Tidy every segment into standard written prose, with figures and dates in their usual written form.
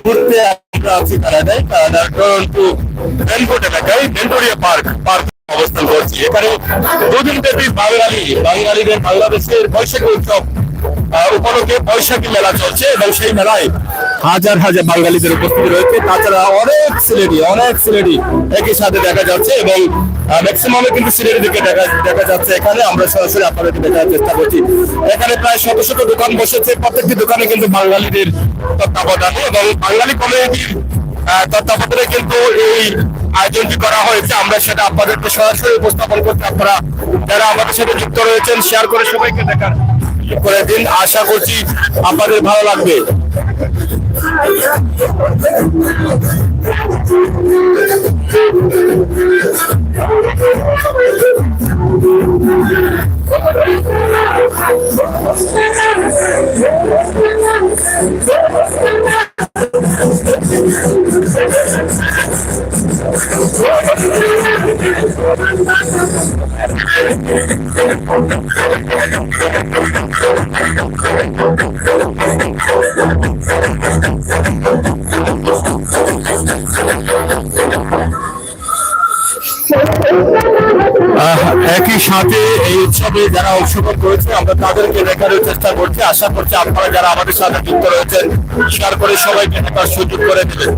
মুহূর্তে আমরা আছি কানাডায়, কানাডার টরন্টো রেনকোট এলাকায় ভেন্টোরিয়া পার্ক অবস্থান করছি। এখানে দুদিন ব্যাপী বাঙালিদের বাংলাদেশের বৈশাখী উৎসব উপলক্ষে বৈশাখী মেলা চলছে এবং সেই মেলায় হাজার হাজার বাঙালিদের উপস্থিতি রয়েছে। তাছাড়া অনেক সিলেটি একই সাথে দেখা যাচ্ছে এবং ম্যাক্সিমামে কিন্তু সিলেটের দিকে দেখা যাচ্ছে। এখানে আমরা সরাসরি আপনাদেরকে দেখার চেষ্টা করছি। এখানে প্রায় শত শত দোকান বসেছে, প্রত্যেকটি দোকানে কিন্তু বাঙালিদের তত্ত্বাবধানে এবং বাঙালি কমিউনিটির তত্ত্বাবধানে কিন্তু এই আয়োজনটি করা হয়েছে। আমরা সেটা আপনাদেরকে সরাসরি উপস্থাপন করতে, আপনারা যারা আমাদের সাথে যুক্ত রয়েছেন শেয়ার করে সবাইকে দেখার করে দিন। আশা করছি আপনাদের ভালো লাগবে। একই সাথে এই উৎসবে যারা অংশগ্রহণ করেছে আমরা তাদেরকে দেখানোর চেষ্টা করছি। আশা করছি আপনারা যারা আমাদের সাথে যুক্ত রয়েছেন শেয়ার করে সবাইকে দেখার সুযোগ করে দিবেন।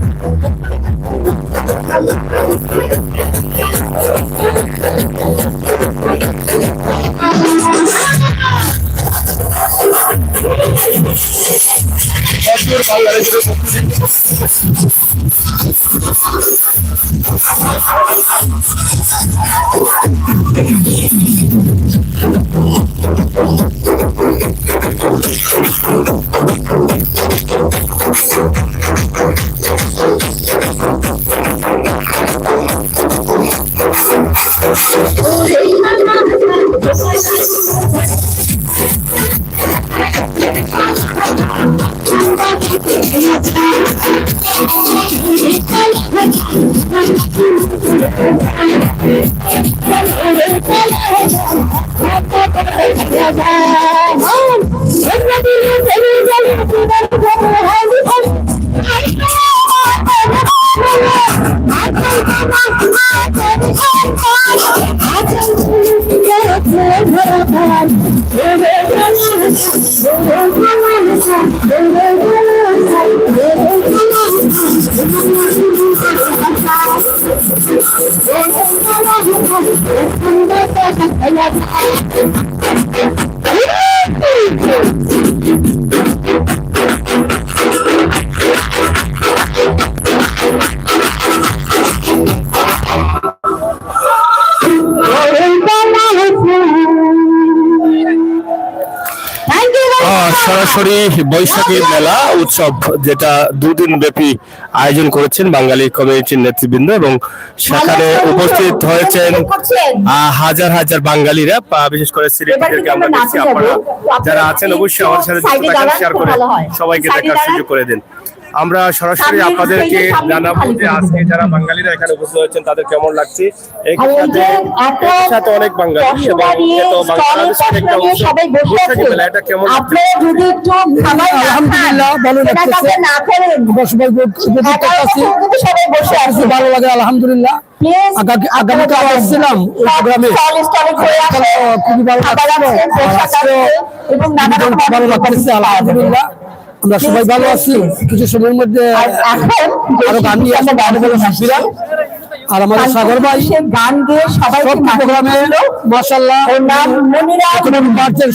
সরাসরি বৈশাখী মেলা উৎসব যেটা দুদিন ব্যাপী আয়োজন করেছেন বাঙালি কমিউনিটির নেতৃবৃন্দ এবং সেখানে উপস্থিত হয়েছেন হাজার হাজার বাঙালিরা, বিশেষ করে সিলেটিদেরকে আমরা দেখছি। আপনারা যারা আছেন অবশ্যই আমাদের সাথে শেয়ার করে সবাইকে দেখার সুযোগ করে দিন। আমরা সরাসরি আপনাদেরকে জানাবো যে আজকে যারা বাঙালিরা এখানে উপস্থিত হয়েছেন তাদের কেমন লাগছে। সাথে অনেক বাঙালি এবং বাংলাদেশের একটা বৈশাখী মেলা, এটা কেমন আলহামদুলিল্লাহ ভালো লাগতেছে। ভালো লাগে আলহামদুলিল্লাহ। আগামীকাল আসছিলাম প্রোগ্রামে, খুবই ভালো লাগতেছে আলহামদুলিল্লাহ। আমরা সবাই ভালো আছি। কিছু সময়ের মধ্যে আরো গান নিয়ে আসবো আর আমাদের সাগর ভাই গান গিয়ে সবাই প্রোগ্রামে মাশাআল্লাহ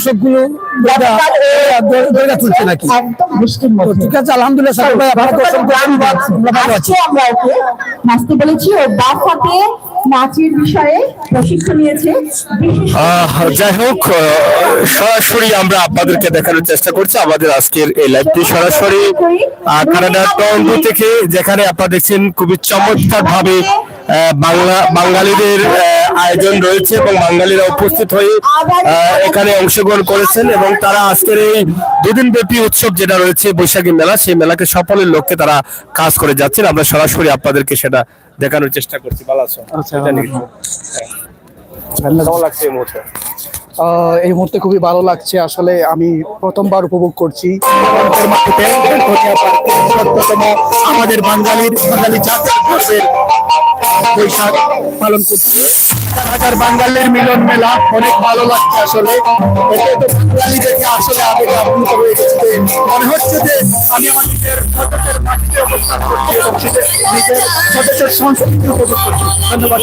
সবগুলো তুলছে নাকি। ঠিক আছে আলহামদুলিল্লাহ সাগর ভাই আপনাকে অসংখ্য ধন্যবাদ। ভালো আছি। আমরা ওকে নাচতে বলেছি, ও বাসাতে নাচের বিষয়ে প্রশিক্ষণ নিয়েছে। যাই হোক, সরাসরি আমরা আপনাদেরকে দেখানোর চেষ্টা করছি আমাদের আজকের এই লাইভটি সরাসরি কানাডার টরন্টো থেকে, যেখানে আপনারা দেখছেন খুবই চমৎকার ভাবে বাঙালিদের আয়োজন রয়েছে এবং বাঙালিরা উপস্থিত হয়ে এখানে অংশগ্রহণ করেছেন এবং তারা আজকের এই দুদিন ব্যাপী উৎসব যেটা রয়েছে বৈশাখী মেলা, সেই মেলাকে সফলের লক্ষ্যে তারা কাজ করে যাচ্ছেন। আমরা সরাসরি আপনাদেরকে সেটা দেখানোর চেষ্টা করছি। ভালো আছো? কেমন লাগছে এই মুহূর্তে? এই মুহূর্তে খুবই ভালো লাগছে। আসলে আমি প্রথমবার উপভোগ করছি টরন্টোর মাটিতে বেলটোনিয়া পার্কে সত্যতম আমাদের বাঙালি জাতের গর্বের বৈশাখ পালন করছি। হাজার হাজার বাঙালির মিলন মেলা, অনেক ভালো লাগছে। আসলে এতে তো বাঙালি দেখে আসলে আবেগ আপ্লুত হয়ে গেছে। মনে হচ্ছে যে আমি আমার নিজের স্বদেশের মাটিতে অবস্থান করছি এবং নিজের স্বদেশের সংস্কৃতি উপভোগ করছি। ধন্যবাদ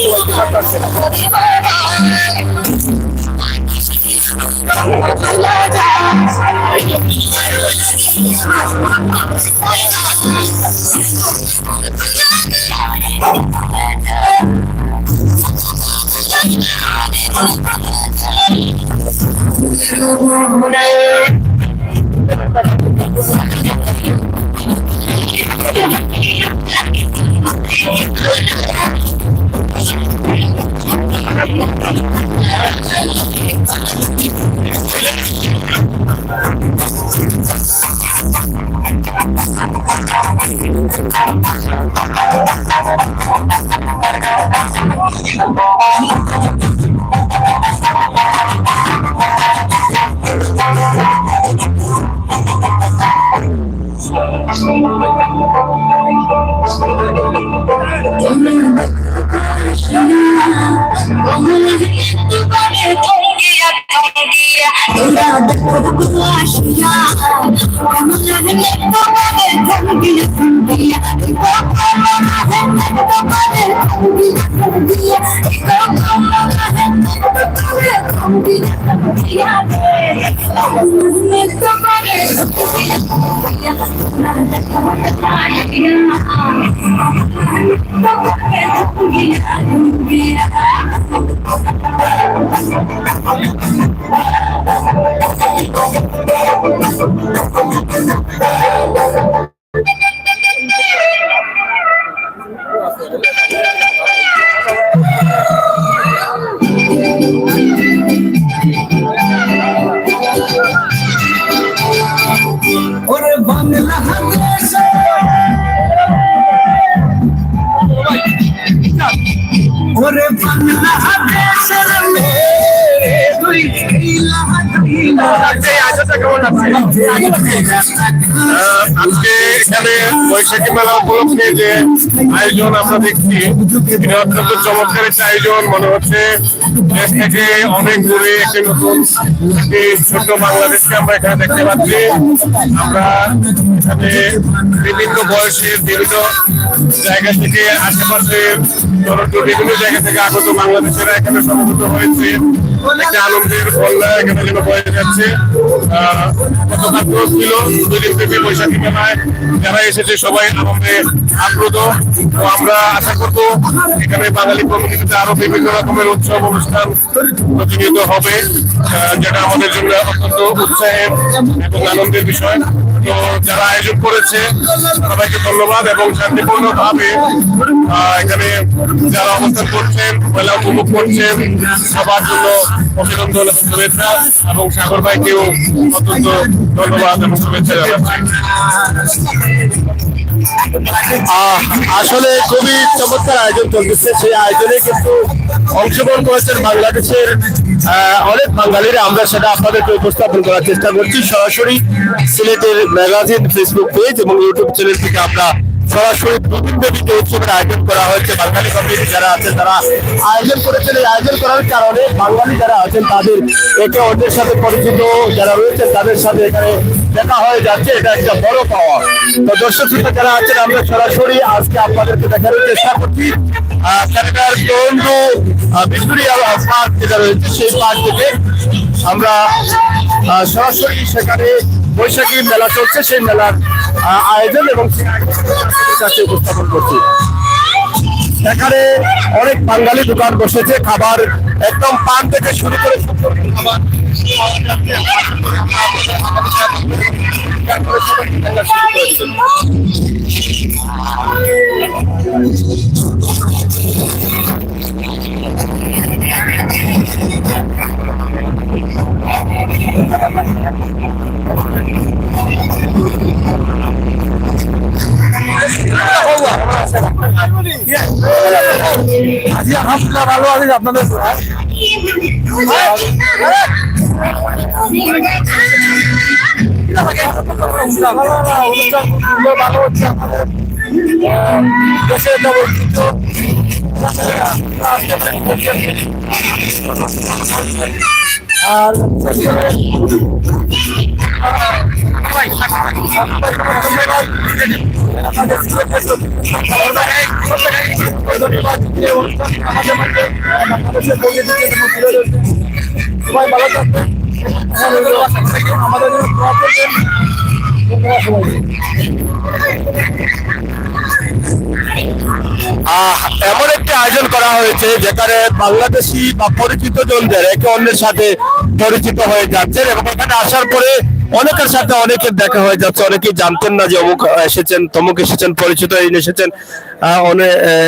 আজকে এখানে বৈশাখী মেলা উপলক্ষে যে আয়োজন আমরা দেখছি, এটা অত্যন্ত চমৎকার একটা আয়োজন। মনে হচ্ছে দেশ থেকে অনেক দূরে একটি নতুন একটি ছোট্ট বাংলাদেশকে আমরা এখানে দেখতে পাচ্ছি। আমরা এখানে বিভিন্ন বয়সের বিভিন্ন জায়গা থেকে আশেপাশে বিভিন্ন জায়গা থেকে আগত বাংলাদেশেরা এখানে সমবেত হয়েছে। একটা আনন্দের বন্যা এখানে যেন বয়ে যাচ্ছে। গতকাল ছিল 2 দিন ব্যাপী বৈশাখী মেলায় যারা এসেছে সবাই আনন্দে আপ্লুত। তো আমরা আশা করবো এখানে বাঙালি কমিউনিটিতে আরো বিভিন্ন রকমের উৎসব অনুষ্ঠান প্রতিনিয়ত হবে, যেটা আমাদের জন্য অত্যন্ত উৎসাহের এবং আনন্দের বিষয়। তো যারা আয়োজন করেছে সবাইকে ধন্যবাদ এবং শান্তিপূর্ণ ভাবে এখানে যারা অবস্থান করছেন, মেলা উপভোগ করছেন, সবার জন্য অভিনন্দন এবং শুভেচ্ছা, এবং সাগর ভাইকেও অত্যন্ত ধন্যবাদ এবং শুভেচ্ছা জানাচ্ছি। আসলে খুবই চমৎকার আয়োজন চলতেছে। সেই আয়োজনে কিন্তু অংশগ্রহণ করেছেন বাংলাদেশের অনেক বাঙালিরা। আমরা সেটা আপনাদেরকে উপস্থাপন করার চেষ্টা করছি সরাসরি সিলেটের ম্যাগাজিন ফেসবুক পেজ এবং ইউটিউব চ্যানেল থেকে। আমরা সরাসরি দুদিনব্যাপী যে উৎসবের আয়োজন করা হয়েছে, বাঙালি কমিউনিটি যারা আছে তারা আয়োজন করেছেন। এই আয়োজন করার কারণে বাঙালি যারা আছেন তাদের একে অন্যের সাথে পরিচিত যারা রয়েছেন তাদের সাথে এখানে দেখা হয়ে যাচ্ছে। এটা একটা বড় পাওয়া। তো দর্শক শ্রোতা যারা আছেন, আমরা সরাসরি আজকে আপনাদেরকে দেখানোর চেষ্টা করছি ক্যানাডার টরন্টো ভিক্টোরিয়া পার্ক যেটা রয়েছে, সেই পার্ক থেকে আমরা সরাসরি সেখানে বৈশাখী মেলা চলছে, সেই মেলার আয়োজন এবং কাছে উপস্থাপন করছি। এখানে অনেক বাঙালি দোকান বসেছে, খাবার একদম পান থেকে শুরু করে খাবার ভালো আছে আপনাদের। ভালো হচ্ছে আমাদের দেশের ঐতিহ্য আর সবাই ভালো থাকবেন আমাদের এমন একটি আয়োজন করা হয়েছে যেখানে বাংলাদেশি বা পরিচিত জনদের একে অন্যের সাথে পরিচিত হয়ে যাচ্ছেন এবং এখানে আসার পরে অনেকের সাথে অনেকের দেখা হয়ে যাচ্ছে। অনেকেই জানতেন না যে অমুক এসেছেন, তমুক এসেছেন, পরিচিত এসেছেন,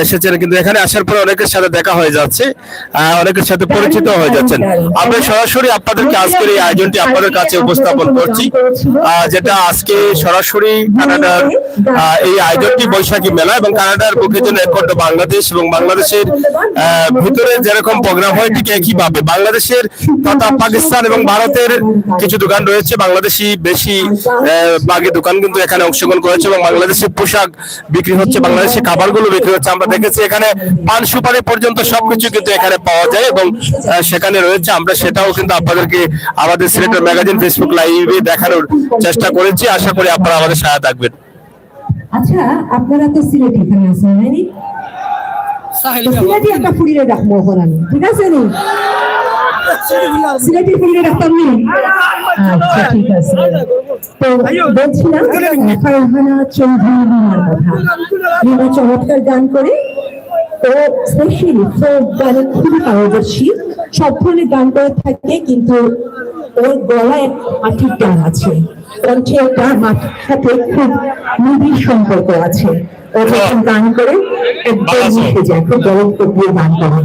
এসেছেন, কিন্তু এখানে আসার পরে অনেকের সাথে দেখা হয়ে যাচ্ছে, অনেকের সাথে পরিচিত হয়ে যাচ্ছেন। আমরা সরাসরি আপনাদেরকে আজকের এই আয়োজনটি আপনাদের কাছে উপস্থাপন করছি, যেটা আজকে সরাসরি কানাডার এই আয়োজনটি বৈশাখী মেলা এবং কানাডার বুকের জন্য একমাত্র বাংলাদেশ এবং বাংলাদেশের ভিতরে যেরকম প্রোগ্রাম হয় ঠিক একইভাবে বাংলাদেশের তথা পাকিস্তান এবং ভারতের কিছু দোকান রয়েছে। বাংলাদেশি বেশি বাকি দোকান কিন্তু এখানে অংশগ্রহণ করেছে এবং বাংলাদেশের পোশাক বিক্রি হচ্ছে, বাংলাদেশের খাবারগুলো বিক্রি হচ্ছে। আমরা দেখেছি এখানে পান সুপারি পর্যন্ত সবকিছু কিন্তু এখানে পাওয়া যায় এবং সেখানে রয়েছে। আমরা সেটাও কিন্তু আপনাদেরকে আমাদের সিলেটের ম্যাগাজিন ফেসবুক লাইভে দেখানোর চেষ্টা করেছি। আশা করি আপনারা আমাদের সহায়তা থাকবেন। আচ্ছা, আপনারা তো সিলেট এখানে আছেন নাকি? সিলেটি একটা ফুড়িয়ে রাখবো আমি, ঠিক আছে নি? সিলেটি ফুড়িয়ে রাখতাম নি? আচ্ছা, ঠিক আছে। তো বলছিলাম ফারহানা চৌধুরী লিমার কথা। লিমা চমৎকার গান করে, তো স্পেশালি ফোক গানে খুবই পারদর্শী। সব ধরনের গান করে থাকে, কিন্তু ওর গলায় মাটির গান আছে, কণ্ঠে একটা মাটির সাথে খুব নিবিড় সম্পর্ক আছে। ও যখন গান করে একদম মিশে যায়, খুব গরম দিয়ে গান করে।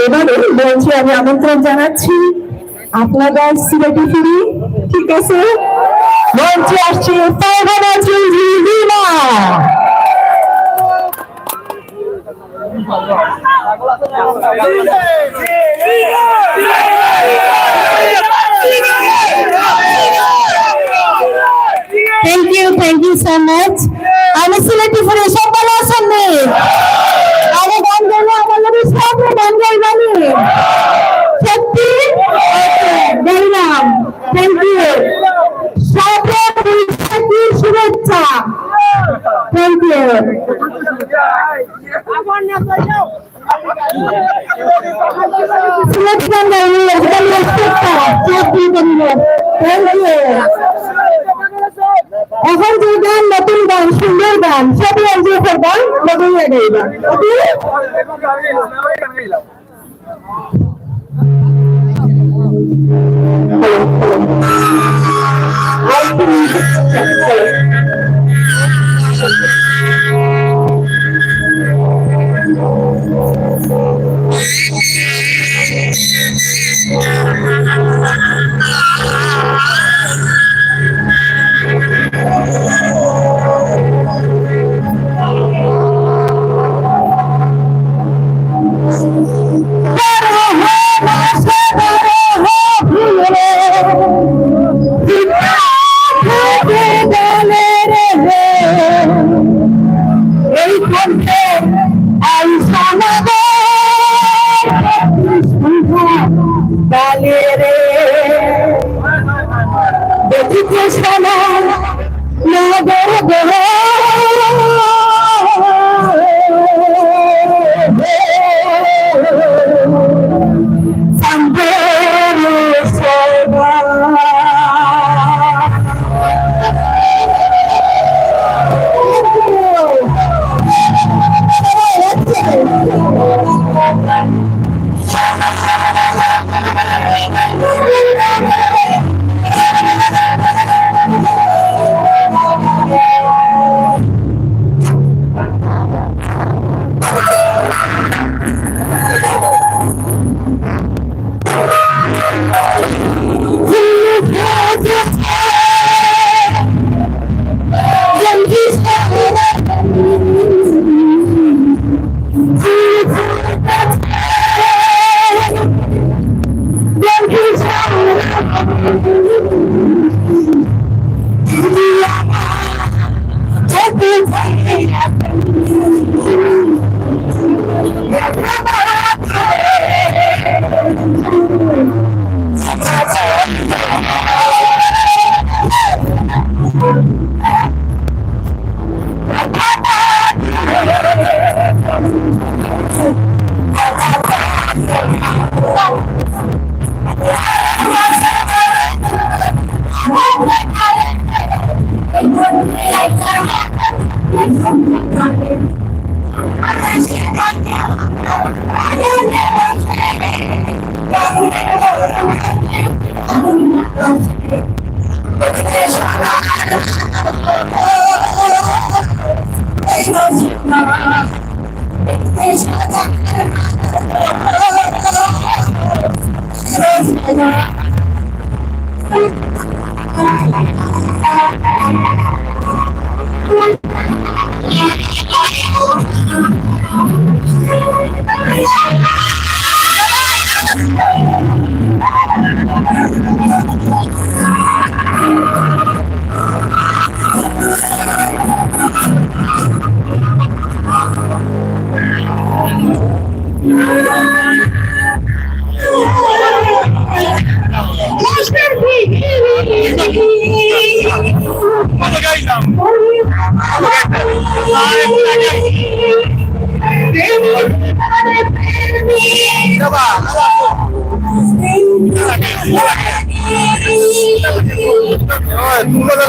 এবারে বলছি আমি আমন্ত্রণ জানাচ্ছি আপনাদের সিলেটি ফিরি, ঠিক আছে? মঞ্চে আসছে Farhana Chowdhury Lima. Thank you so much. I'm a Sylheti ফুরি, সব ভালো আছেন নি? আমি গান গাইলে আমার লোক সব গান গাইবানি সত্যি গাইলাম। থ্যাংক ইউ, সবাই বৈশাখীর শুভেচ্ছা। Thank you. সিলেট গান গাইলে থ্যাংক ইউ। এখন যে গান, নতুন গান, সুন্দর গান, সবই এনজয় করবেন, নতুন গাইবা। ওকে,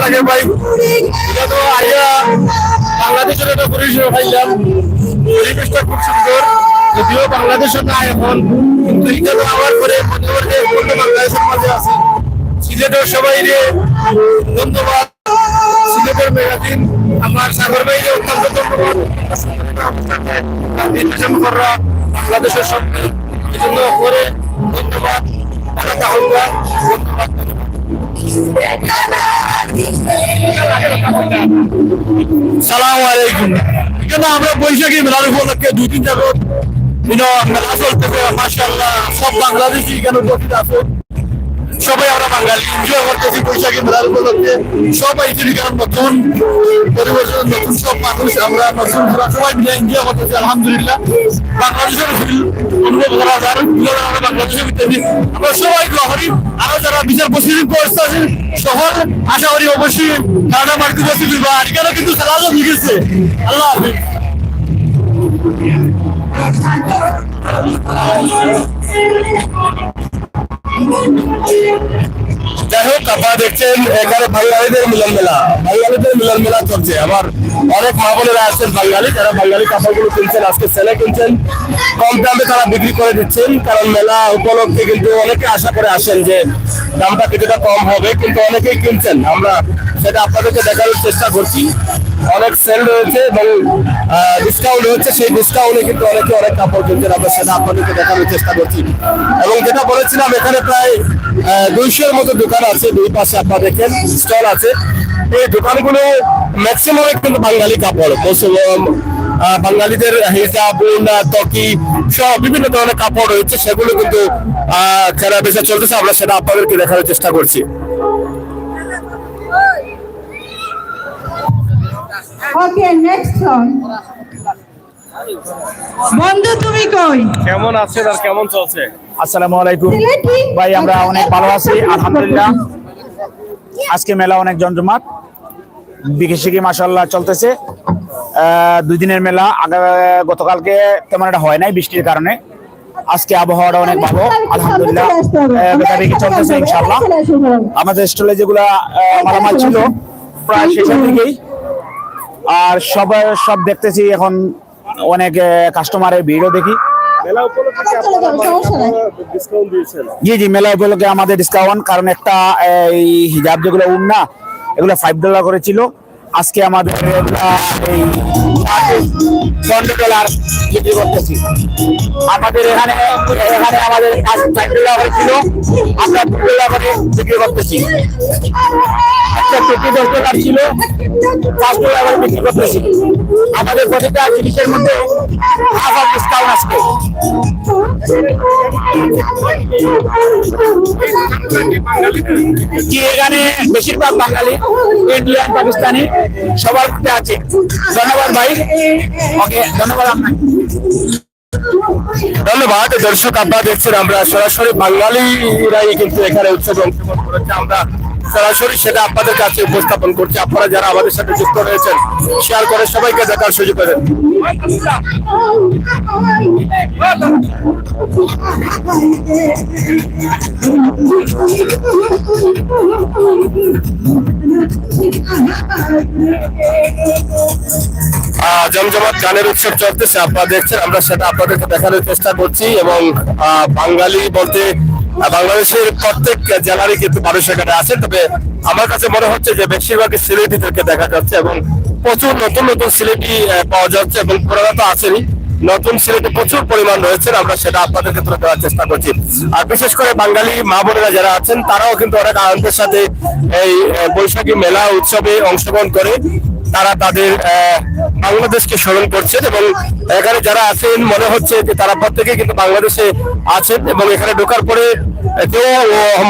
লাগে ভাই, এটা তো আইয়া বাংলাদেশের একটা পরিষেবা পাইলাম, পরিবেশটা খুব সুন্দর। যদিও বাংলাদেশের না এখন, কিন্তু এখানে আমার পরে মধ্যবর্তী বাংলাদেশের মাঝে আছে। সিলেটের সবাই ধন্যবাদ, সিলেটের মেগাজিন আমার সাগর ভাই অত্যন্ত ধন্যবাদ। বাংলাদেশের সঙ্গে এই জন্য করে ধন্যবাদ। সালাম আলাইকুম। এখানে আমরা বৈশাখী মেলার উপলক্ষে 2-3 জায়গা মেলা চলতেছে, মাশাআল্লাহ। সব বাংলাদেশি এখানে উপস্থিত আছে, সবাই আমরা বাঙালি এনজয় করতেছি বৈশাখী মেলার উপলক্ষে। সবাই এখানে নতুন পরিবর্তন, নতুন সব মানুষ, আমরা নতুন সবাই মিলে এনজয় করতেছি আলহামদুলিল্লাহ। বাংলাদেশের অনুভব করা যায়, আমরা বাংলাদেশের ভিতরে আমরা সবাই গ্রহণী। আরো যারা বিচার প্রসিডিং করতে আছেন শহর, আশা করি অবশ্যই কারণ মার্কেট বসে বা এখানে কিন্তু খেলা লিখেছে। আল্লাহ হাফিজ। যাই হোক, আপনারা দেখছেন এখানে বাঙালিদের মিলন মেলা, বাঙালিদের মিলন মেলা চলছে। আমার অনেক মা বোনেরা আছেন বাঙালি, যারা বাঙালি কাপড়গুলো কিনছেন, আজকে সেলে কিনছেন, কম দামে তারা বিক্রি করে দিচ্ছেন। কারণ মেলা উপলক্ষে কিন্তু অনেকে আশা করে আসেন যে দামটা কিছুটা কম হবে, কিন্তু অনেকেই কিনছেন। আমরা সেটা আপনাদেরকে দেখানোর চেষ্টা করছি। অনেক সেল রয়েছে এবং ডিসকাউন্ট হচ্ছে, সেই ডিসকাউন্টে কিন্তু অনেকে অনেক কাপড় কিনছেন। আমরা সেটা আপনাদেরকে দেখানোর চেষ্টা করছি। এবং যেটা বলেছিলাম, এখানে প্রায় 200-এর মতো দোকান আছে, দুই পাশে আপনারা দেখেন স্টল আছে। এই দোকানগুলো ম্যাক্সিমাম কিন্তু বাঙালি কাপড়, বাঙালিদের হিজাব, ওড়না, তকি সব বিভিন্ন ধরনের কাপড় রয়েছে, সেগুলো কিন্তু কেনা বেচা চলতেছে। আমরা সেটা আপনাদেরকে দেখানোর চেষ্টা করছি। ওকে, নেক্সট সং। বন্ধু তুমি কই? কেমন আছেন আর কেমন চলছে? আসসালামু আলাইকুম ভাই, আমরা অনেক ভালো আছি আলহামদুলিল্লাহ। আজকে মেলা অনেক জমজমাট, বিকেশিকি মাশাআল্লাহ চলতেছে। 2 দিনের মেলা। গতকালকে তেমন একটা হয় নাই বৃষ্টির কারণে। আজকে আবহাওয়াটা অনেক ভালো আলহামদুলিল্লাহ, বেচাবেচি চলতেছে ইনশাআল্লাহ। আমাদের স্টলে যেগুলা মালামাল ছিল প্রায় শেষের দিকেই, আর সব দেখতেছি এখন অনেক কাস্টমারের ভিড়ও দেখি। জি জি, মেলা উপলক্ষে আমাদের ডিসকাউন্ট, কারণ একটা এই হিজাব যেগুলো ওড়না এগুলো $5 করে ছিল, আজকে আমাদের এই $15 বিক্রি করতেছি। আমাদের এখানে আমাদের $5 করে ছিল, আমরা $2 করে বিক্রি করতেছি। একটা পেটি $10 ছিল, $5 করে বিক্রি করতেছি। আমাদের প্রতিটা জিনিসের মধ্যে হাফ ডিসকাউন্ট আসবে। কি এখানে বেশিরভাগ বাঙালি, ইন্ডিয়ান, পাকিস্তানি সবার মধ্যে আছে। ধন্যবাদ ভাই। ওকে, ধন্যবাদ আপনাকে। ধন্যবাদ। দর্শক, আপনারা দেখছেন আমরা সরাসরি বাঙালিরাই কিন্তু এখানে উৎসব অংশগ্রহণ করেছে। আমরা সরাসরি সেটা আপনাদের কাছে উপস্থাপন করছি। আপনারা যারা আমাদের সাথে যুক্ত রয়েছেন শেয়ার করে সবাইকে দেখার সুযোগ করেন। জমজমাট গানের উৎসব চলতেছে, আপনারা দেখছেন, আমরা সেটা আপনাদেরকে দেখানোর চেষ্টা করছি। এবং বাঙালি বলতে বাংলাদেশের প্রত্যেক জেলারই কিন্তু মানুষ এখানে আছে, তবে আমার কাছে মনে হচ্ছে যে বেশিরভাগই সিলেটিদেরকে দেখা যাচ্ছে এবং প্রচুর নতুন নতুন সিলেটি পাওয়া যাচ্ছে এবং পুরানা তো আসেনি, নতুন সিলেটি প্রচুর পরিমাণ রয়েছে। আমরা সেটা আপনাদেরকে তুলে দেওয়ার চেষ্টা করছি। আর বিশেষ করে বাঙালি মা বোনেরা যারা আছেন তারাও কিন্তু অনেক আনন্দের সাথে এই বৈশাখী মেলা উৎসবে অংশগ্রহণ করে তারা তাদের বাংলাদেশকে স্মরণ করছেন। এবং এখানে যারা আছেন মনে হচ্ছে যে তারা প্রত্যেকে কিন্তু বাংলাদেশে আছেন এবং এখানে ঢোকার পরে কেউ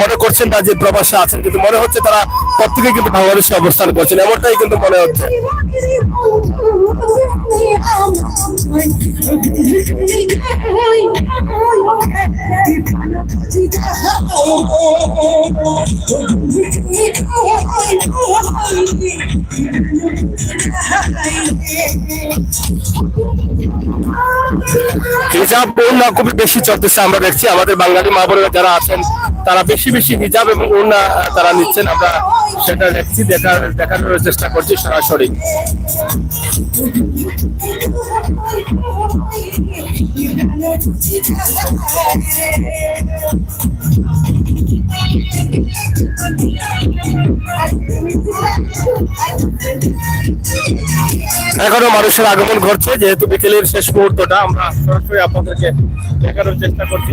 মনে করছেন না যে প্রবাসে আছেন, কিন্তু মনে হচ্ছে তারা প্রত্যেকে কিন্তু বাংলাদেশে অবস্থান করছেন, এমনটাই কিন্তু মনে হচ্ছে। হিজাব ওড়না খুবই বেশি চলতেছে, আমরা দেখছি আমাদের বাঙালি মা বোনেরা যারা আছেন তারা বেশি বেশি হিজাব এবং ওড়না তারা নিচ্ছেন, আমরা সেটা দেখছি, দেখানোর চেষ্টা করছি সরাসরি। এখনো মানুষের আগমন ঘটছে, যেহেতু বিকেলের শেষ মুহূর্তটা আমরা সরাসরি আপনাদেরকে দেখানোর চেষ্টা করছি।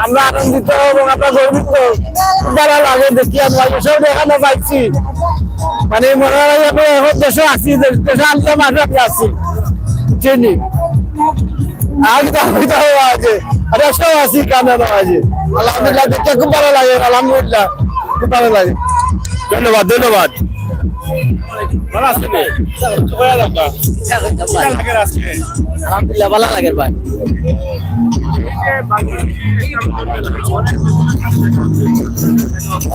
আমরা আনন্দিত এবং আমরা গর্বিত, ভালো লাগে দেখি আমরা এসব দেখানো পাইছি। মানে মনে হয় আমি এখন দেশে আছি, দেশে আনতে মাঝে আছি চিনি আছে আলহামদুলিল্লাহ, দেখতে খুব ভালো লাগে, আলহামদুলিল্লাহ খুব ভালো লাগে। ধন্যবাদ ধন্যবাদ। আলহামদুলিল্লাহ ভালো লাগে ভাই।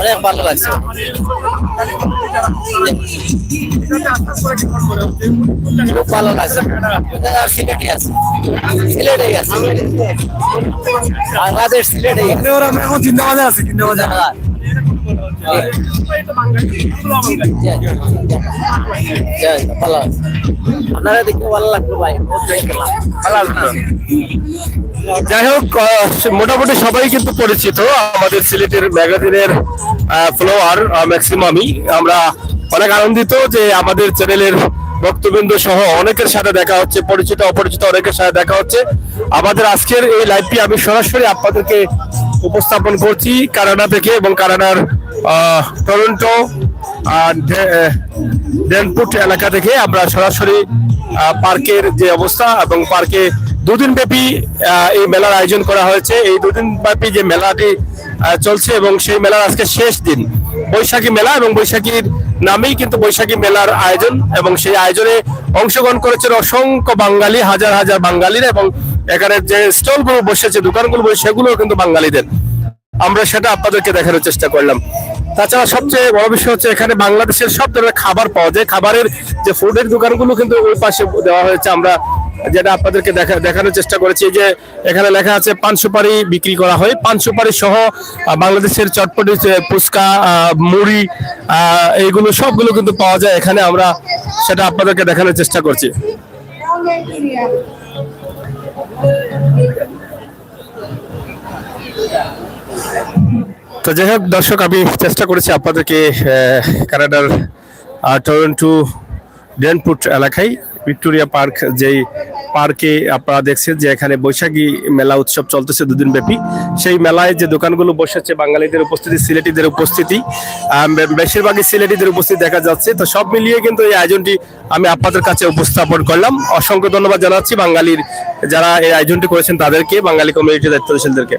অনেক ভালো লাগছে, খুব ভালো লাগছে। সিলেটে আছে, সিলেটে আছে, বাংলাদেশ সিলেটে এখন জিন্দাবাদে আছে, জিন্দাবাদে। আপনারা দেখতে ভালো লাগলো ভাই, যাই হোক মোটামুটি সবাই কিন্তু পরিচিত আমাদের সিলেটের ম্যাগাজিনের ফলোয়ার ম্যাক্সিমামই। আমরা অনেক আনন্দিত যে আমাদের চ্যানেলের ভক্তবৃন্দ সহ অনেকের সাথে দেখা হচ্ছে, পরিচিত অপরিচিত অনেকের সাথে দেখা হচ্ছে। আমাদের আজকের এই লাইভটি আমি সরাসরি আপনাদেরকে উপস্থাপন করছি কানাডা থেকে এবং কানাডার টরন্টো ডেনপুট এলাকা থেকে। আমরা সরাসরি পার্কের যে অবস্থা এবং পার্কে দুদিন ব্যাপী এই মেলার আয়োজন করা হয়েছে। এই দুদিন ব্যাপী যে মেলাটি চলছে এবং সেই মেলার আজকে শেষ দিন বৈশাখী মেলা, এবং বৈশাখীর নামেই কিন্তু বৈশাখী মেলার আয়োজন, এবং সেই আয়োজনে অংশগ্রহণ করেছেন অসংখ্য বাঙালি, হাজার হাজার বাঙালিরা, এবং এখানে যে স্টলগুলো বসেছে, দোকানগুলো বসে, সেগুলো কিন্তু বাঙালিদের। আমরা সেটা আপনাদেরকে দেখানোর চেষ্টা করলাম। তাছাড়া সবচেয়ে বড় বিষয় হচ্ছে এখানে বাংলাদেশের সব ধরনের খাবার পাওয়া যায়। খাবারের যে ফুডের দোকানগুলো কিন্তু ওই পাশে দেওয়া হয়েছে, আমরা যেটা আপনাদেরকে দেখানোর চেষ্টা করেছি। যে এখানে লেখা আছে পান সুপারি বিক্রি করা হয়, পান সুপারি সহ বাংলাদেশের চটপটি, ফুচকা, মুড়ি, এইগুলো সবগুলো কিন্তু পাওয়া যায় এখানে। আমরা সেটা আপনাদেরকে দেখানোর চেষ্টা করছি। তো যাই হোক দর্শক, আমি চেষ্টা করেছি আপনাদেরকে কানাডার টরন্টো ডেনপুট এলাকায় ভিক্টোরিয়া পার্ক, যেই পার্কে আপনারা দেখছেন যে এখানে বৈশাখী মেলা উৎসব চলতেছে দুদিন ব্যাপী। সেই মেলায় যে দোকানগুলো বসেছে, বাঙালিদের উপস্থিতি, সিলেটিদের উপস্থিতি, বেশিরভাগই সিলেটিদের উপস্থিতি দেখা যাচ্ছে। তো সব মিলিয়ে কিন্তু এই আয়োজনটি আমি আপনাদের কাছে উপস্থাপন করলাম। অসংখ্য ধন্যবাদ জানাচ্ছি বাঙালির যারা এই আয়োজনটি করেছেন তাদেরকে, বাঙালি কমিউনিটির দায়িত্বশীলদেরকে।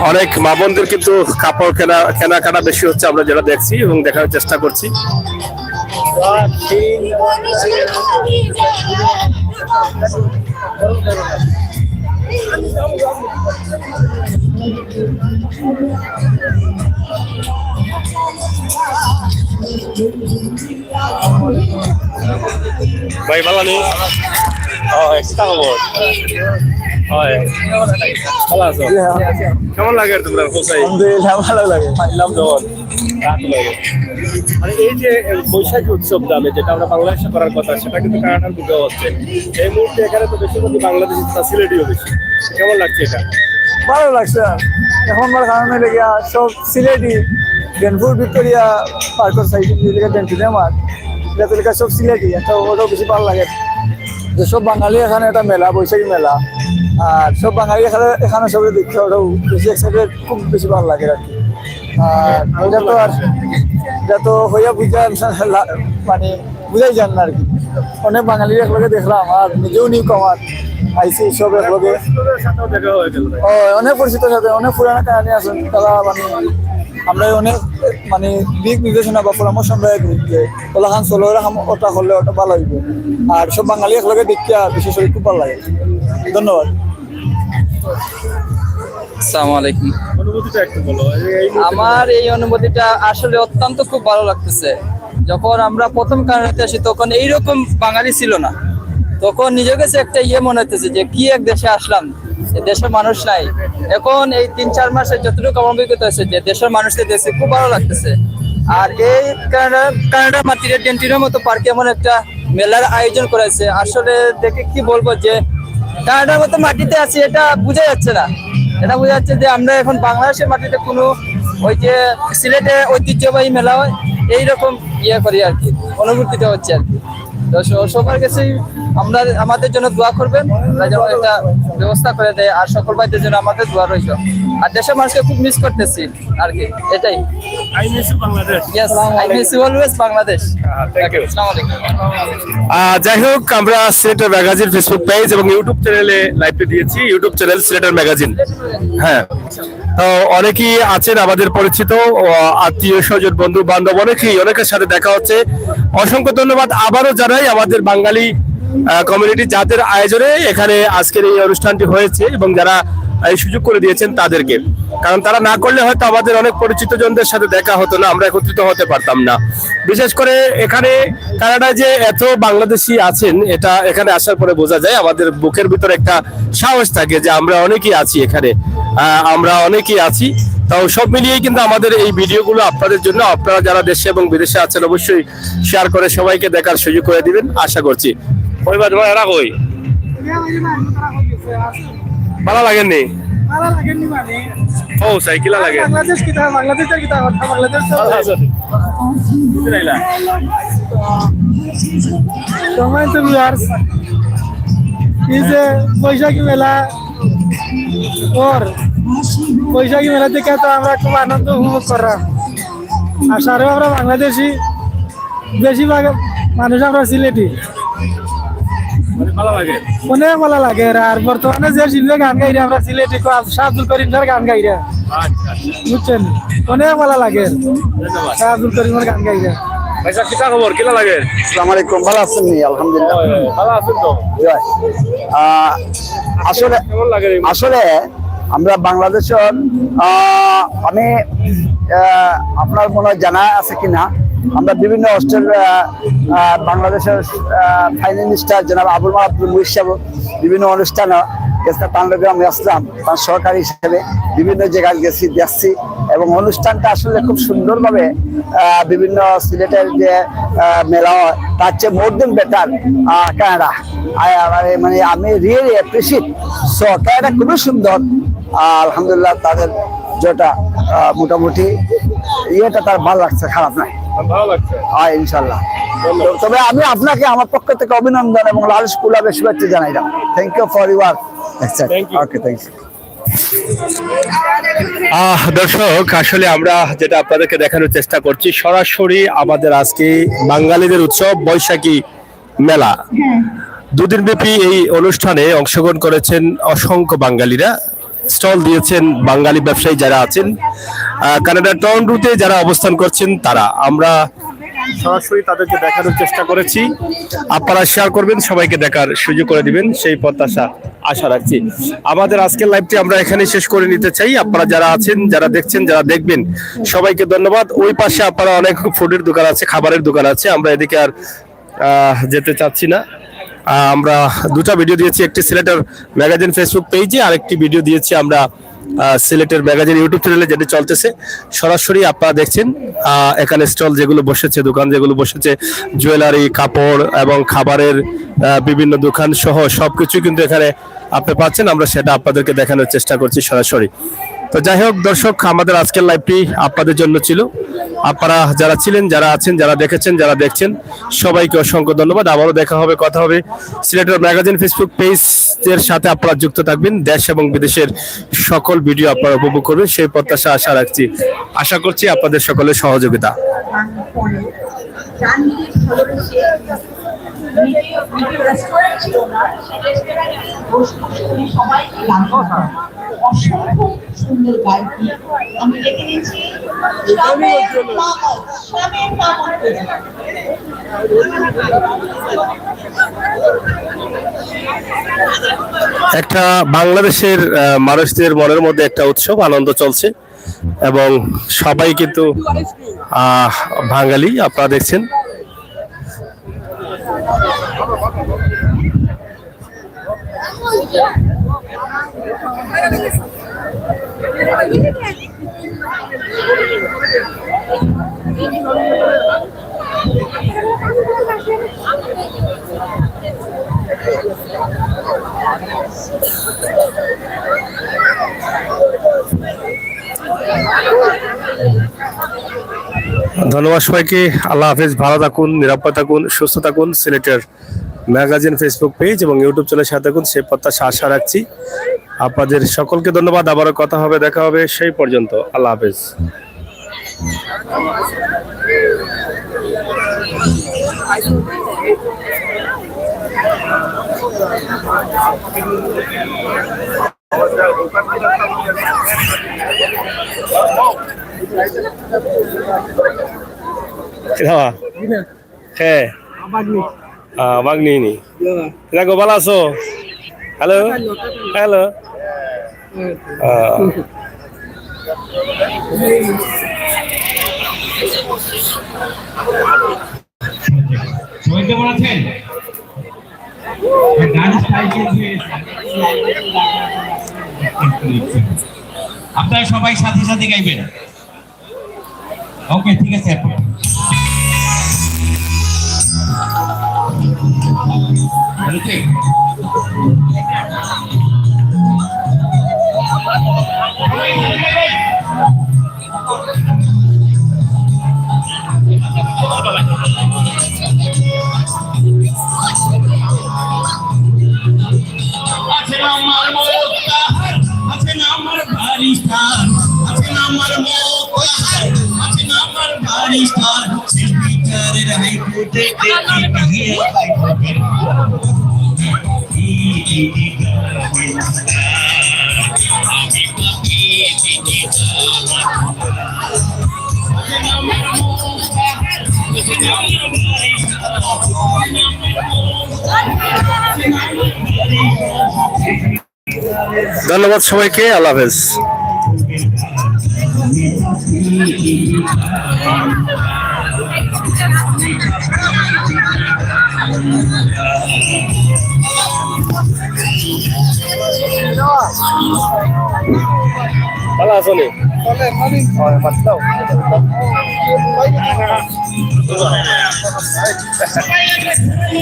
অনেক মা বোনদের কিন্তু কাপড় কেনাকাটা বেশি হচ্ছে, আমরা যেটা দেখছি এবং দেখার চেষ্টা করছি। ভাই ভালো নেই? ভালো আছো? কেমন লাগে তোমরা কোথায়? ভালো লাগে। মানে এই যে বৈশাখী উৎসব নামে যেটা আমরা বাংলাদেশে করার কথা, সেটা কিন্তু কানাডার বুকে হচ্ছে এই মুহূর্তে। এখানে তো বেশিরভাগই বাংলাদেশি সিলেটিও বেশি। কেমন লাগছে এটা? ভালো লাগছে। এখনকার কারণে লেগে সব সিলেটি ডেনপুর ভিক্টোরিয়া পার্কের সাইডে ডেন্টিনে মাঠ এটা সব সিলেটি, একটা ওটাও বেশি ভালো লাগে। যে সব বাঙালি এখানে একটা মেলা, বৈশাখী মেলা, আর সব বাঙালি এখানে সবাই দেখতে ওটাও বেশি এক্সাইটেড, খুব বেশি ভালো লাগে আর কি। আর এটা তো হইয়া বুঝা মানে বুঝাই যান না আর কি। অনেক বাঙালি একলগে দেখলাম আর নিজেও নিউ কামার আইসি সব একলগে। অনেক পরিচিত সাথে অনেক পুরানা কাহিনী আছেন তারা, মানে আমরা অনেক মানে দিক নির্দেশনা বা পরামর্শ আমরা দিই যে ওলাখান চলো ওটা করলে ওটা ভালো হইব। আর সব বাঙালি একলগে দেখিয়া বিশেষ করে খুব ভালো লাগে। ধন্যবাদ। আসসালামু আলাইকুম। অনুভূতিটা একটু বলো। আমার এই অনুভূতিটা আসলে অত্যন্ত খুব ভালো লাগতেছে। যখন আমরা প্রথম কানাডাতে আসি তখন এইরকম বাঙালি ছিল না, তখন নিজের কাছে একটা মনে হইতেছে যে কি এক দেশে আসলাম, দেশের মানুষ নাই। এখন এই 3-4 মাসে যতটুকু আমার অভিজ্ঞতা হয়েছে যে দেশের মানুষদের দেখছে, খুব ভালো লাগতেছে। আর এই কানাডার মাটির ডেন্টিনের মতো পার্কে এমন একটা মেলার আয়োজন করেছে, আসলে দেখে কি বলবো যে কানাডার মতো মাটিতে আছি এটা বোঝা যাচ্ছে না। এটা বোঝা যাচ্ছে যে আমরা এখন বাংলাদেশের মাটিতে কোনো ওই যে সিলেটে ঐতিহ্যবাহী মেলা হয় এইরকম করি আর কি, অনুভূতিটা হচ্ছে আর কি। তো সবার কাছেই আমরা আমাদের জন্য দোয়া করবেন, আমরা যেন একটা ব্যবস্থা করে দেয়। আর সকল ভাইদের জন্য আমাদের দোয়া রইল। আর দেশের মানুষকে খুব মিস করতেছি আর কি, এটাই। I miss you, Bangladesh. Yes, I miss you always, Bangladesh. Thank you. আসসালামু আলাইকুম। যাই হোক, আমরা সিলেটের ম্যাগাজিন ফেসবুক পেজ এবং ইউটিউব চ্যানেলে লাইভে দিয়েছি। ইউটিউব চ্যানেল সিলেটের ম্যাগাজিন। হ্যাঁ, তো অনেকেই আছেন আমাদের পরিচিত, আত্মীয় স্বজন, বন্ধু বান্ধব, অনেকের সাথে দেখা হচ্ছে। অসংখ্য ধন্যবাদ আবারও জানাই আমাদের বাঙালি কমিউনিটি যাদের আয়োজনে এখানে আজকের এই অনুষ্ঠানটি হয়েছে এবং যারা এই সুযোগ করে দিয়েছেন তাদেরকে। কারণ তারা না করলে হয়তো আমাদের অনেক পরিচিত জনদের সাথে দেখা হতো না, আমরা একত্রিত হতে পারতাম না। বিশেষ করে এখানে কানাডায় যে এত বাংলাদেশি আছেন, এটা এখানে আসার পরে বোঝা যায়। আমাদের বুকের ভিতরে একটা সাহস থাকে যে আমরা অনেকেই আছি এখানে, আমরা অনেকেই আছি। তাও সব মিলিয়েই কিন্তু আমাদের এই ভিডিওগুলো আপনাদের জন্য। আপনারা যারা দেশে এবং বিদেশে আছেন অবশ্যই শেয়ার করে সবাইকে দেখার সুযোগ করে দিবেন আশা করছি। এরা কই ভালো লাগেননি? ও সাইকেল লাগে বৈশাখী মেলা বৈশাখী মেলা দেখে তো আমরা খুব আনন্দ উপভোগ করলাম। আর সারেও আমরা বাংলাদেশি, বেশিরভাগ মানুষ আমরা সিলেটি, অনেক ভালো লাগে। আর বর্তমানে যে শিল্পে গান গাইরে আমরা সিলেটি শাহ আব্দুল করিমের গান গাইরে, বুঝছেন, অনেক ভালো লাগে শাহ আব্দুল করিমের গান গাইরে। খবর কিলা লাগে? আসসালামু আলাইকুম। ভালো আছেন? আলহামদুলিল্লাহ ভালো আছেন তো? আসলে কেমন লাগে? আসলে আমরা বাংলাদেশের আমি আপনার মনে হয় জানা আছে কিনা, আমরা বিভিন্ন বাংলাদেশের ফাইনাল মিনিস্টার জনাব আবুল মাল আব্দুল মুহিত সাহেব বিভিন্ন অনুষ্ঠানে গেছে, তান্ডগ্রামে আসলাম তার সহকারী হিসেবে, বিভিন্ন জায়গায় গেছি দেখছি। এবং অনুষ্ঠানটা আসলে খুব সুন্দরভাবে বিভিন্ন সিলেটের যে মেলা হয় তার চেয়ে মোর দেন বেটার কানাডা। মানে আমি রিয়েলি অ্যাপ্রিসিয়েট। সো কানাডা খুবই সুন্দর। আলহামদুলিল্লাহ তাদের যেটা মোটামুটি ইয়েটা তার ভালো লাগছে, খারাপ নাই, ভালো লাগছে ইনশাল্লাহ। তবে আমি আপনাকে আমার পক্ষ থেকে অভিনন্দন এবং লালস কুলাবের শুভেচ্ছা জানাইলাম। Thank you for your okay, thank you. দর্শক, আসলে আমরা যেটা আপনাদেরকে দেখানোর চেষ্টা করছি সরাসরি আমাদের আজকে বাঙালিদের উৎসব বৈশাখী মেলা। দুদিন ব্যাপী এই অনুষ্ঠানে অংশগ্রহণ করেছেন অসংখ্য বাঙালিরা স্টল দিয়েছেন বাঙালি ব্যবসায়ী যারা আছেন কানাডার টরন্টোতে যারা অবস্থান করছেন তারা। আমরা সরাসরি তাদেরকে দেখানোর চেষ্টা করেছি, আপনারা শেয়ার করবেন, সবাইকে দেখার সুযোগ করে দিবেন সেই প্রত্যাশা আশা রাখছি। আমাদের আজকের লাইভটি আমরা এখানে শেষ করে নিতে চাই। আপনারা যারা আছেন, যারা দেখছেন, যারা দেখবেন, সবাইকে ধন্যবাদ। ওই পাশে আপনারা অনেক ফুডের দোকান আছে, খাবারের দোকান আছে, আমরা এদিকে আর যেতে চাচ্ছি না। আমরা দুটা ভিডিও দিয়েছি, একটি সিলেটের ম্যাগাজিন ফেসবুক পেজে, আরেকটি ভিডিও দিয়েছি আমরা সিলেটের ম্যাগাজিন ইউটিউব চ্যানেলে, যেটি চলতেছে সরাসরি আপনারা দেখছেন। এখানে স্টল যেগুলো বসেছে, দোকান যেগুলো বসেছে, জুয়েলারি, কাপড় এবং খাবারের বিভিন্ন দোকান সহ সবকিছু কিন্তু এখানে আপনি পাচ্ছেন। আমরা সেটা আপনাদেরকে দেখানোর চেষ্টা করছি সরাসরি। তো যাই হোক দর্শক, আমাদের আজকের লাইভটি আপনাদের জন্য ছিল। আপনারা যারা ছিলেন, যারা আছেন, যারা দেখেছেন, যারা দেখছেন, সবাইকে অসংখ্য ধন্যবাদ। আবারও দেখা হবে, কথা হবে। সিলেটের ম্যাগাজিন ফেসবুক পেজের সাথে আপনারা যুক্ত থাকবেন, দেশ এবং বিদেশের সকল ভিডিও আপনারা উপভোগ করবেন সেই প্রত্যাশা আশা রাখছি। আশা করছি আপনাদের সকলের সহযোগিতা। অসংখ্য সুন্দর গাড়ি আমি দেখে নিচ্ছি একটা বাংলাদেশের মানুষদের মনের মধ্যে একটা উৎসব আনন্দ চলছে এবং সবাই কিন্তু বাঙালি, আপনারা দেখছেন। ধন্যবাদ সবাইকে। আল্লাহ হাফেজ, ভালো থাকুন, নিরাপদ থাকুন, সুস্থ থাকুন। সিলেটের ম্যাগাজিন ফেসবুক পেজ এবং ইউটিউব চ্যানেলের সাথে থাকুন সেই প্রত্যাশা আশা রাখছি। আপনাদের সকলকে ধন্যবাদ। আবারও কথা হবে, দেখা হবে, সেই পর্যন্ত আল্লাহ হাফেজ। হ্যাঁ বাগনি দেখো, ভালো আছো? হ্যালো হ্যালো, সবাই কেমন আছেন? আপনারা সবাই সাথে সাথে গাইবেন। ওকে, ঠিক আছে। আমার মোত্তাহার আছেন, আমার বারিস্তার আছেন, আমার মোত্তাহার আছেন, আমার বারিস্তার সিলভিটারের হাইকোর্টে ধন্যবাদ সবাইকে, আল্লাহ হাফেজ। ভালো আছো নি?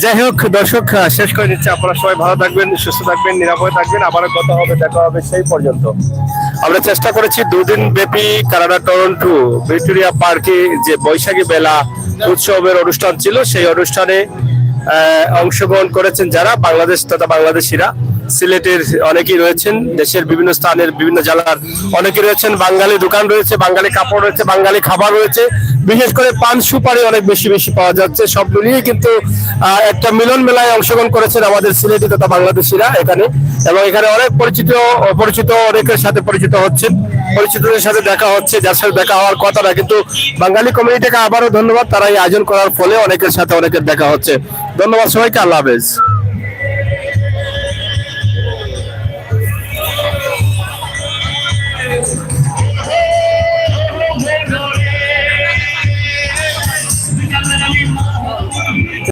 যাই হোক দর্শক, শেষ করে দিচ্ছি। আপনারা সবাই ভালো থাকবেন, সুস্থ থাকবেন, নিরাপদে থাকবেন। আবারও কথা হবে, দেখা হবে সেই পর্যন্ত। আমরা চেষ্টা করেছি দুদিন ব্যাপী কানাডা টরন্টো ভিক্টোরিয়া পার্কে যে বৈশাখী বেলা উৎসবের অনুষ্ঠান ছিল, সেই অনুষ্ঠানে অংশগ্রহণ করেছেন যারা বাংলাদেশ তথা বাংলাদেশিরা। সিলেটের অনেকেই রয়েছেন, দেশের বিভিন্ন স্থানের বিভিন্ন জেলার অনেকেই রয়েছেন। বাঙালি দোকান রয়েছে, বাঙালি কাপড় রয়েছে, বাঙালি খাবার রয়েছে, বিশেষ করে পান সুপারি অনেক বেশি বেশি পাওয়া যাচ্ছে। সব মিলিয়ে কিন্তু একটা মিলন মেলায় অংশগ্রহণ করেছেন আমাদের সিলেটি তথা বাংলাদেশিরা এখানে, এবং এখানে অনেক পরিচিত অনেকের সাথে পরিচিত হচ্ছেন, পরিচিতদের সাথে দেখা হচ্ছে, যার সাথে দেখা হওয়ার কথা না, কিন্তু বাঙালি কমিউনিটিকে আবারও ধন্যবাদ, তারা এই আয়োজন করার ফলে অনেকের সাথে অনেকের দেখা হচ্ছে। ধন্যবাদ সবাইকে, আল্লাহ হাফেজ।